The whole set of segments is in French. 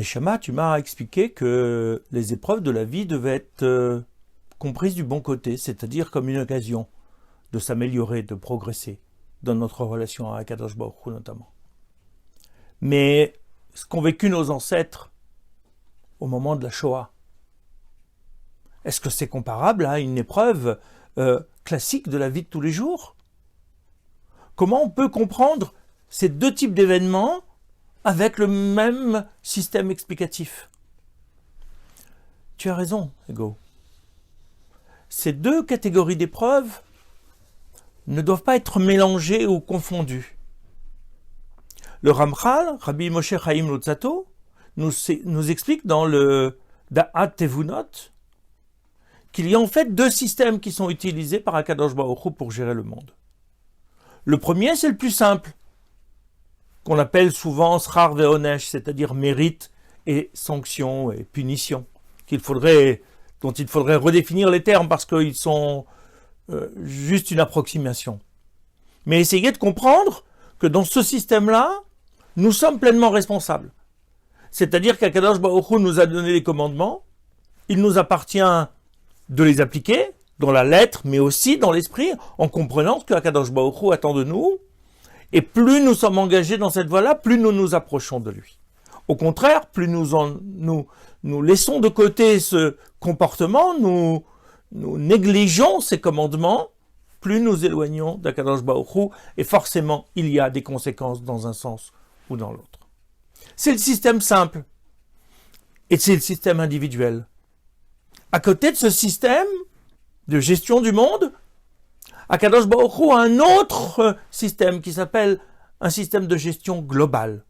Neshama, tu m'as expliqué que les épreuves de la vie devaient être comprises du bon côté, c'est-à-dire comme une occasion de s'améliorer, de progresser dans notre relation à Akadosh Baruch Hu notamment. Mais ce qu'ont vécu nos ancêtres au moment de la Shoah, est-ce que c'est comparable à une épreuve classique de la vie de tous les jours? Comment on peut comprendre ces deux types d'événements avec le même système explicatif? Tu as raison, Ego. Ces deux catégories d'épreuves ne doivent pas être mélangées ou confondues. Le Ramchal, Rabbi Moshe Chaim Luzzatto, nous explique dans le Da'at Tevunot qu'il y a en fait deux systèmes qui sont utilisés par Akadosh Baruch Hu pour gérer le monde. Le premier, c'est le plus simple, qu'on appelle souvent Srar Ve'onesh, c'est-à-dire mérite et sanction et punition, dont il faudrait redéfinir les termes parce qu'ils sont juste une approximation. Mais essayez de comprendre que dans ce système-là, nous sommes pleinement responsables. C'est-à-dire qu'Akadosh Baruch Hu nous a donné les commandements, il nous appartient de les appliquer dans la lettre, mais aussi dans l'esprit, en comprenant ce qu'Akadosh Baruch Hu attend de nous. Et plus nous sommes engagés dans cette voie-là, plus nous nous approchons de lui. Au contraire, plus nous laissons de côté ce comportement, nous négligeons ces commandements, plus nous éloignons d'Akadosh Baruch Hu, et forcément, il y a des conséquences dans un sens ou dans l'autre. C'est le système simple, et c'est le système individuel. À côté de ce système de gestion du monde, Akadosh Baruch Hu a un autre système qui s'appelle un système de gestion globale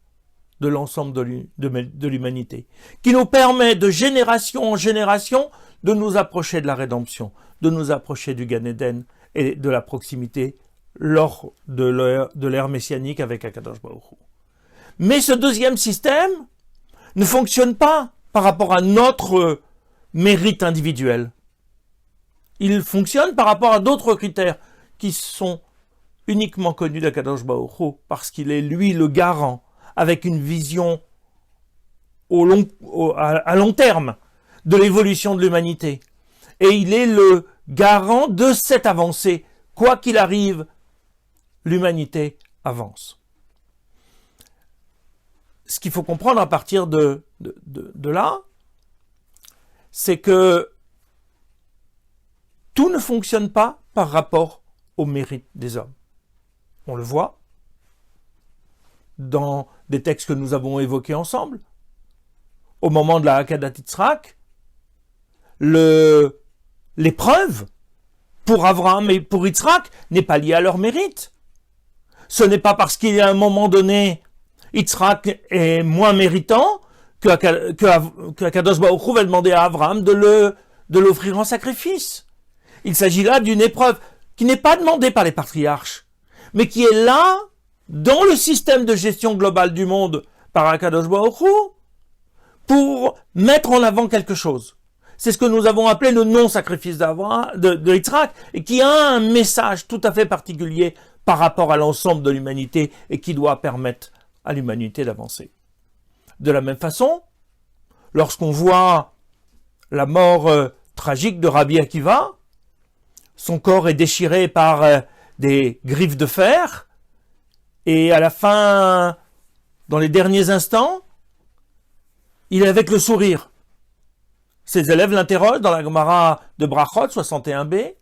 de l'ensemble de l'humanité, qui nous permet de génération en génération de nous approcher de la rédemption, de nous approcher du Gan Eden et de la proximité lors de l'ère messianique avec Akadosh Baruch Hu. Mais ce deuxième système ne fonctionne pas par rapport à notre mérite individuel. Il fonctionne par rapport à d'autres critères qui sont uniquement connus d'Akadosh Baruch Hu, parce qu'il est lui le garant, avec une vision à long terme de l'évolution de l'humanité. Et il est le garant de cette avancée. Quoi qu'il arrive, l'humanité avance. Ce qu'il faut comprendre à partir de là, c'est que tout ne fonctionne pas par rapport au mérite des hommes. On le voit dans des textes que nous avons évoqués ensemble. Au moment de la Hakadat Yitzhak, l'épreuve pour Abraham et pour Yitzhak n'est pas liée à leur mérite. Ce n'est pas parce qu'il y a un moment donné, Yitzhak est moins méritant qu'Akadosh Baruch Hu va demander à Abraham de l'offrir en sacrifice. Il s'agit là d'une épreuve qui n'est pas demandée par les patriarches, mais qui est là, dans le système de gestion globale du monde par Akadosh Baruch Hu, pour mettre en avant quelque chose. C'est ce que nous avons appelé le non-sacrifice de Yitzhak, et qui a un message tout à fait particulier par rapport à l'ensemble de l'humanité, et qui doit permettre à l'humanité d'avancer. De la même façon, lorsqu'on voit la mort tragique de Rabbi Akiva, son corps est déchiré par des griffes de fer, et à la fin, dans les derniers instants, il est avec le sourire. Ses élèves l'interrogent dans la Gemara de Brachot 61b,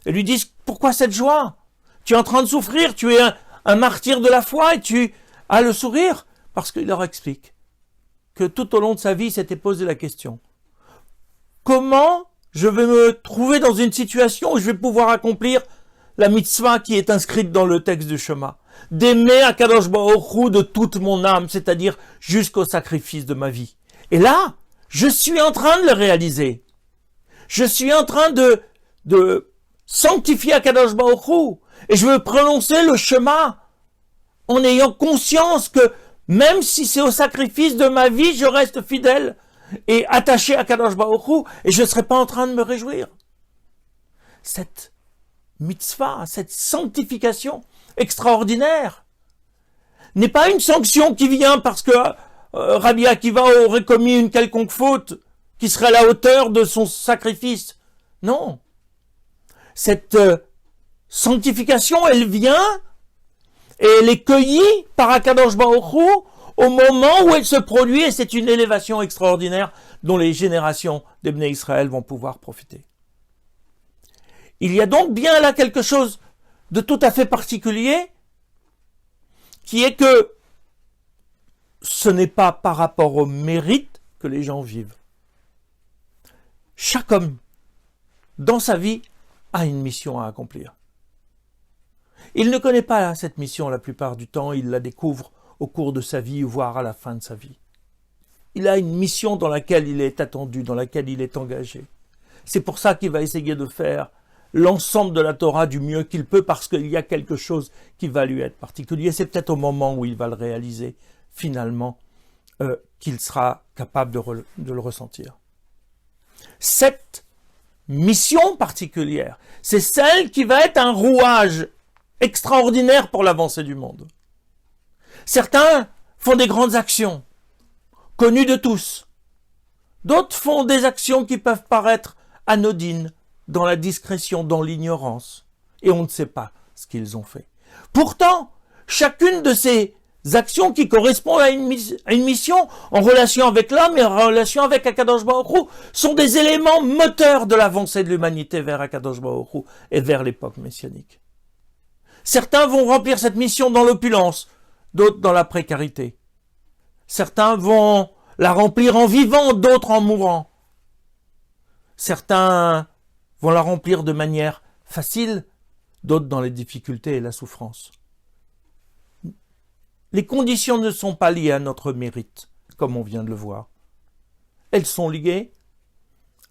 et lui disent « Pourquoi cette joie? Tu es en train de souffrir, tu es un martyr de la foi, et tu as le sourire ?» Parce qu'il leur explique que tout au long de sa vie, il s'était posé la question « Comment je vais me trouver dans une situation où je vais pouvoir accomplir la mitzvah qui est inscrite dans le texte du Shema, d'aimer Akadosh Baruch Hu de toute mon âme, c'est-à-dire jusqu'au sacrifice de ma vie. » Et là, je suis en train de le réaliser. Je suis en train de sanctifier Akadosh Baruch Hu, et je veux prononcer le Shema en ayant conscience que même si c'est au sacrifice de ma vie, je reste fidèle et attaché à Akadosh Baruch Hu, et je ne serai pas en train de me réjouir. Cette mitzvah, cette sanctification extraordinaire n'est pas une sanction qui vient parce que Rabbi Akiva aurait commis une quelconque faute qui serait à la hauteur de son sacrifice. Non. Cette sanctification, elle vient et elle est cueillie par Akadosh Baruch Hu au moment où elle se produit, et c'est une élévation extraordinaire dont les générations des Bnei Israël vont pouvoir profiter. Il y a donc bien là quelque chose de tout à fait particulier, qui est que ce n'est pas par rapport au mérite que les gens vivent. Chaque homme, dans sa vie, a une mission à accomplir. Il ne connaît pas cette mission la plupart du temps, il la découvre au cours de sa vie, voire à la fin de sa vie. Il a une mission dans laquelle il est attendu, dans laquelle il est engagé. C'est pour ça qu'il va essayer de faire l'ensemble de la Torah du mieux qu'il peut, parce qu'il y a quelque chose qui va lui être particulier. C'est peut-être au moment où il va le réaliser, finalement, qu'il sera capable de le ressentir. Cette mission particulière, c'est celle qui va être un rouage extraordinaire pour l'avancée du monde. Certains font des grandes actions, connues de tous. D'autres font des actions qui peuvent paraître anodines, dans la discrétion, dans l'ignorance. Et on ne sait pas ce qu'ils ont fait. Pourtant, chacune de ces actions qui correspondent à une mission en relation avec l'homme et en relation avec Akadosh Baruch Hu sont des éléments moteurs de l'avancée de l'humanité vers Akadosh Baruch Hu et vers l'époque messianique. Certains vont remplir cette mission dans l'opulence, d'autres dans la précarité. Certains vont la remplir en vivant, d'autres en mourant. Certains vont la remplir de manière facile, d'autres dans les difficultés et la souffrance. Les conditions ne sont pas liées à notre mérite, comme on vient de le voir. Elles sont liées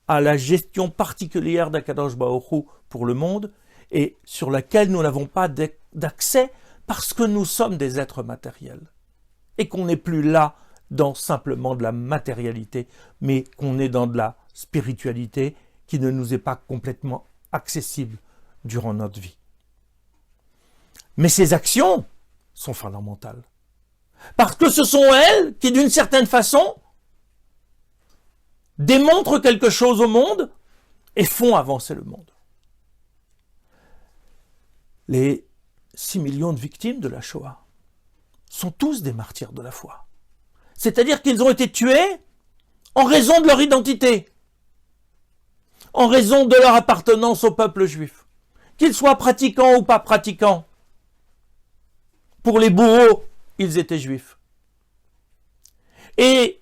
à la gestion particulière d'Akadosh Baruch Hu pour le monde, et sur laquelle nous n'avons pas d'accès parce que nous sommes des êtres matériels. Et qu'on n'est plus là dans simplement de la matérialité, mais qu'on est dans de la spiritualité qui ne nous est pas complètement accessible durant notre vie. Mais ces actions sont fondamentales. Parce que ce sont elles qui, d'une certaine façon, démontrent quelque chose au monde et font avancer le monde. Les 6 millions de victimes de la Shoah sont tous des martyrs de la foi. C'est-à-dire qu'ils ont été tués en raison de leur identité, en raison de leur appartenance au peuple juif, qu'ils soient pratiquants ou pas pratiquants. Pour les bourreaux, ils étaient juifs. Et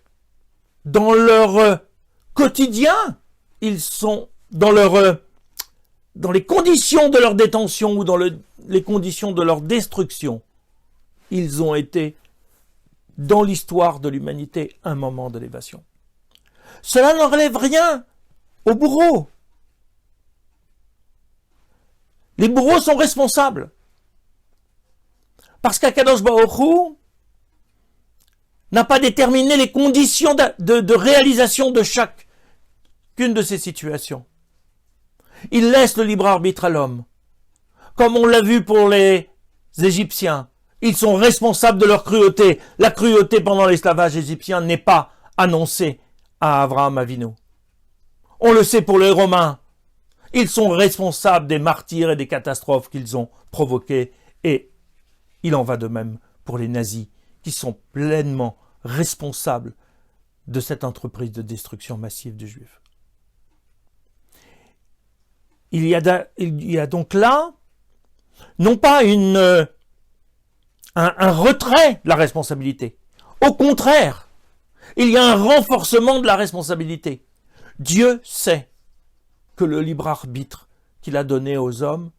dans leur quotidien, ils sont dans les conditions de leur détention ou dans les conditions de leur destruction, ils ont été, dans l'histoire de l'humanité, un moment d'élévation. Cela n'enlève rien aux bourreaux. Les bourreaux sont responsables. Parce qu'Akadosh Baruch Hu n'a pas déterminé les conditions de réalisation de chacune de ces situations. Il laisse le libre arbitre à l'homme. Comme on l'a vu pour les Égyptiens, ils sont responsables de leur cruauté. La cruauté pendant l'esclavage égyptien n'est pas annoncée à Abraham Avinu. On le sait pour les Romains. Ils sont responsables des martyrs et des catastrophes qu'ils ont provoquées. Et il en va de même pour les nazis, qui sont pleinement responsables de cette entreprise de destruction massive des Juifs. Il y a donc là, non pas un retrait de la responsabilité. Au contraire, il y a un renforcement de la responsabilité. Dieu sait que le libre arbitre qu'il a donné aux hommes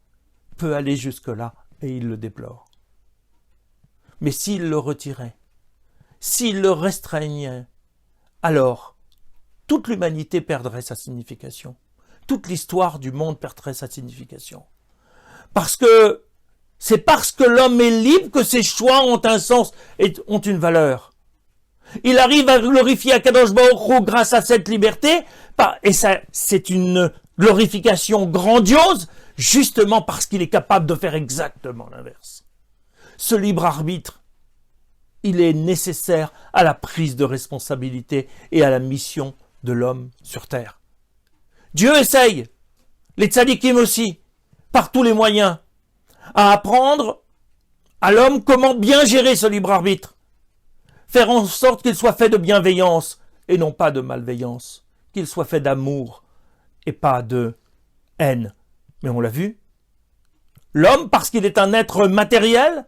peut aller jusque-là, et il le déplore. Mais s'il le retirait, s'il le restreignait, alors toute l'humanité perdrait sa signification. Toute l'histoire du monde perdrait sa signification. C'est parce que l'homme est libre que ses choix ont un sens et ont une valeur. Il arrive à glorifier Akadosh Baruch Hu grâce à cette liberté, et ça, c'est une glorification grandiose, justement parce qu'il est capable de faire exactement l'inverse. Ce libre arbitre, il est nécessaire à la prise de responsabilité et à la mission de l'homme sur terre. Dieu essaye, les tzadikim aussi, par tous les moyens, à apprendre à l'homme comment bien gérer ce libre arbitre, faire en sorte qu'il soit fait de bienveillance et non pas de malveillance, qu'il soit fait d'amour et pas de haine. Mais on l'a vu, l'homme, parce qu'il est un être matériel,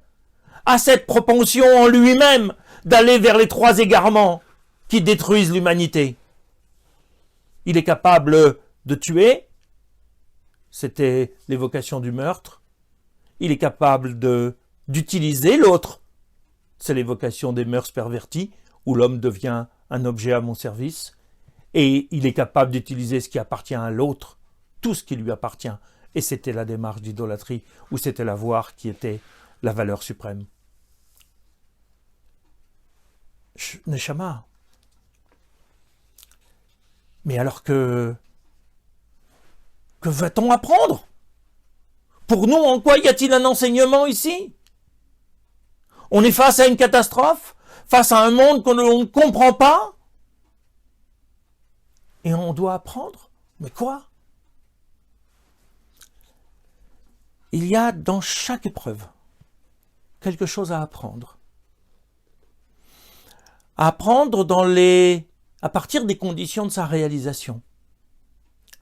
a cette propension en lui-même d'aller vers les trois égarements qui détruisent l'humanité. Il est capable de tuer, c'était l'évocation du meurtre. Il est capable d'utiliser l'autre, c'est l'évocation des mœurs perverties, où l'homme devient un objet à mon service. Et il est capable d'utiliser ce qui appartient à l'autre, tout ce qui lui appartient. Et c'était la démarche d'idolâtrie, où c'était l'avoir qui était la valeur suprême. Neshama. Mais alors que va-t-on apprendre? Pour nous, en quoi y a-t-il un enseignement ici? On est face à une catastrophe, face à un monde qu'on ne comprend pas, et on doit apprendre. Mais quoi? Il y a dans chaque épreuve quelque chose à apprendre. À apprendre à partir des conditions de sa réalisation,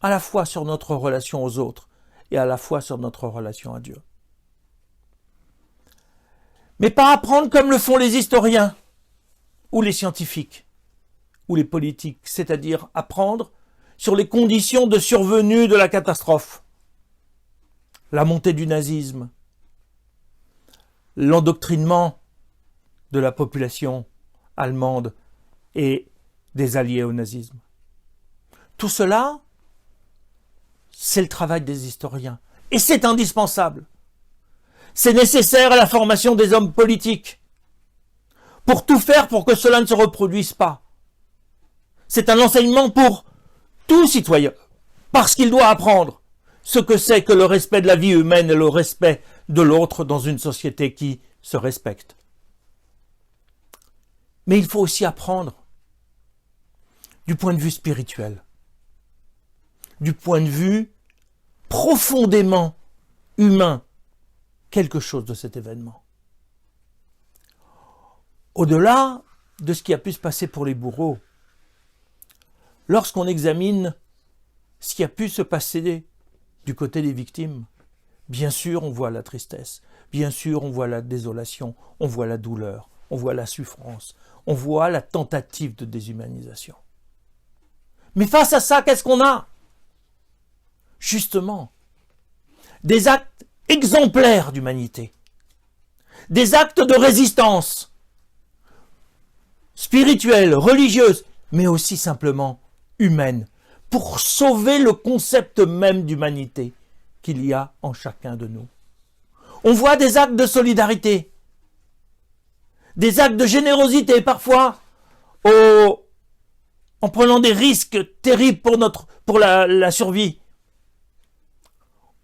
à la fois sur notre relation aux autres et à la fois sur notre relation à Dieu. Mais pas apprendre comme le font les historiens ou les scientifiques ou les politiques, c'est-à-dire apprendre sur les conditions de survenue de la catastrophe. La montée du nazisme, l'endoctrinement de la population allemande et des alliés au nazisme. Tout cela, c'est le travail des historiens. Et c'est indispensable. C'est nécessaire à la formation des hommes politiques pour tout faire pour que cela ne se reproduise pas. C'est un enseignement pour tout citoyen, parce qu'il doit apprendre ce que c'est que le respect de la vie humaine et le respect de l'autre dans une société qui se respecte. Mais il faut aussi apprendre du point de vue spirituel, du point de vue profondément humain, quelque chose de cet événement. Au-delà de ce qui a pu se passer pour les bourreaux, lorsqu'on examine ce qui a pu se passer du côté des victimes, bien sûr on voit la tristesse, bien sûr on voit la désolation, on voit la douleur, on voit la souffrance, on voit la tentative de déshumanisation. Mais face à ça, qu'est-ce qu'on a? Justement, des actes exemplaires d'humanité, des actes de résistance spirituelle, religieuse, mais aussi simplement humaine, pour sauver le concept même d'humanité qu'il y a en chacun de nous. On voit des actes de solidarité, des actes de générosité, parfois en prenant des risques terribles pour la survie.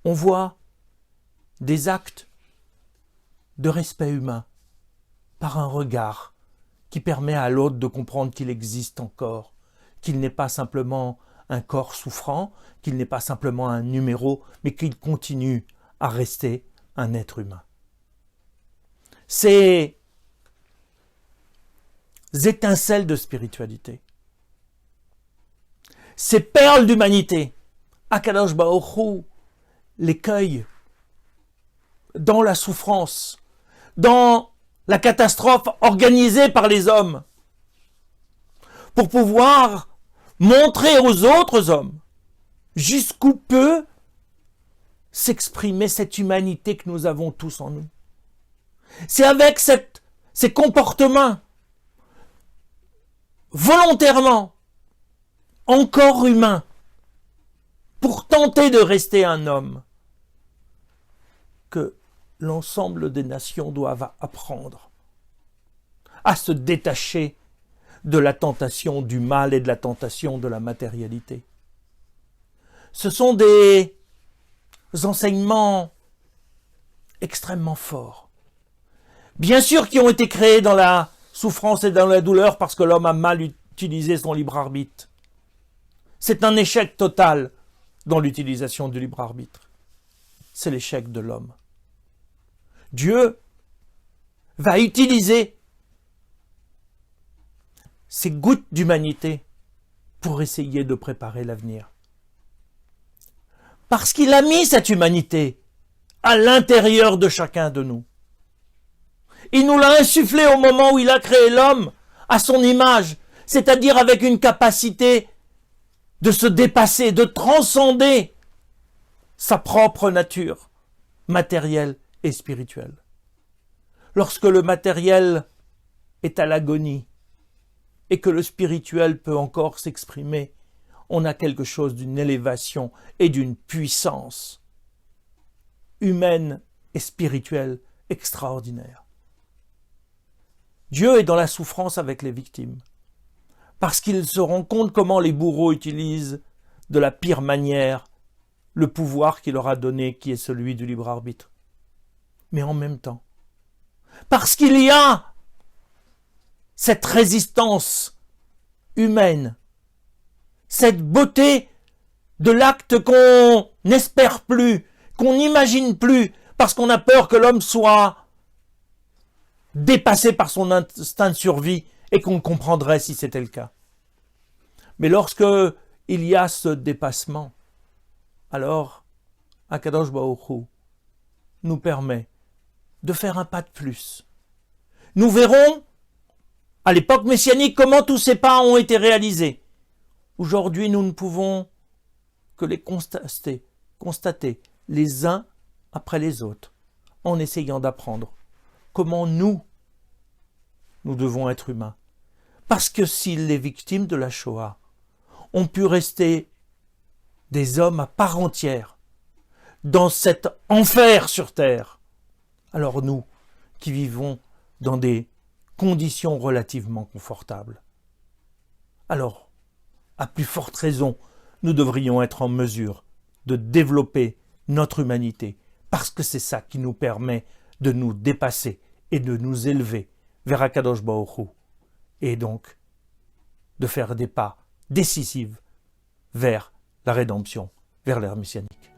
On voit des actes de respect humain par un regard qui permet à l'autre de comprendre qu'il existe encore, qu'il n'est pas simplement un corps souffrant, qu'il n'est pas simplement un numéro, mais qu'il continue à rester un être humain. Ces étincelles de spiritualité, ces perles d'humanité, Akadosh Baruch Hu les cueille dans la souffrance, dans la catastrophe organisée par les hommes, pour pouvoir montrer aux autres hommes jusqu'où peut s'exprimer cette humanité que nous avons tous en nous. C'est avec ces comportements volontairement encore humains pour tenter de rester un homme que l'ensemble des nations doivent apprendre à se détacher de la tentation du mal et de la tentation de la matérialité. Ce sont des enseignements extrêmement forts, bien sûr qui ont été créés dans la souffrance et dans la douleur parce que l'homme a mal utilisé son libre arbitre. C'est un échec total dans l'utilisation du libre arbitre. C'est l'échec de l'homme. Dieu va utiliser ces gouttes d'humanité pour essayer de préparer l'avenir. Parce qu'il a mis cette humanité à l'intérieur de chacun de nous. Il nous l'a insufflé au moment où il a créé l'homme à son image, c'est-à-dire avec une capacité de se dépasser, de transcender sa propre nature matérielle et spirituelle. Lorsque le matériel est à l'agonie et que le spirituel peut encore s'exprimer, on a quelque chose d'une élévation et d'une puissance humaine et spirituelle extraordinaire. Dieu est dans la souffrance avec les victimes, parce qu'il se rend compte comment les bourreaux utilisent de la pire manière le pouvoir qu'il leur a donné, qui est celui du libre arbitre. Mais en même temps, parce qu'il y a cette résistance humaine, cette beauté de l'acte qu'on n'espère plus, qu'on n'imagine plus, parce qu'on a peur que l'homme soit dépassé par son instinct de survie et qu'on comprendrait si c'était le cas. Mais lorsque il y a ce dépassement, alors Akadosh Baruch Hu nous permet de faire un pas de plus. Nous verrons à l'époque messianique comment tous ces pas ont été réalisés. Aujourd'hui, nous ne pouvons que les constater les uns après les autres, en essayant d'apprendre comment nous devons être humains. Parce que si les victimes de la Shoah ont pu rester des hommes à part entière dans cet enfer sur terre, alors nous, qui vivons dans des conditions relativement confortables, alors, à plus forte raison, nous devrions être en mesure de développer notre humanité, parce que c'est ça qui nous permet de nous dépasser et de nous élever vers Akadosh Baruch Hu, et donc de faire des pas décisifs vers la rédemption, vers l'ère messianique.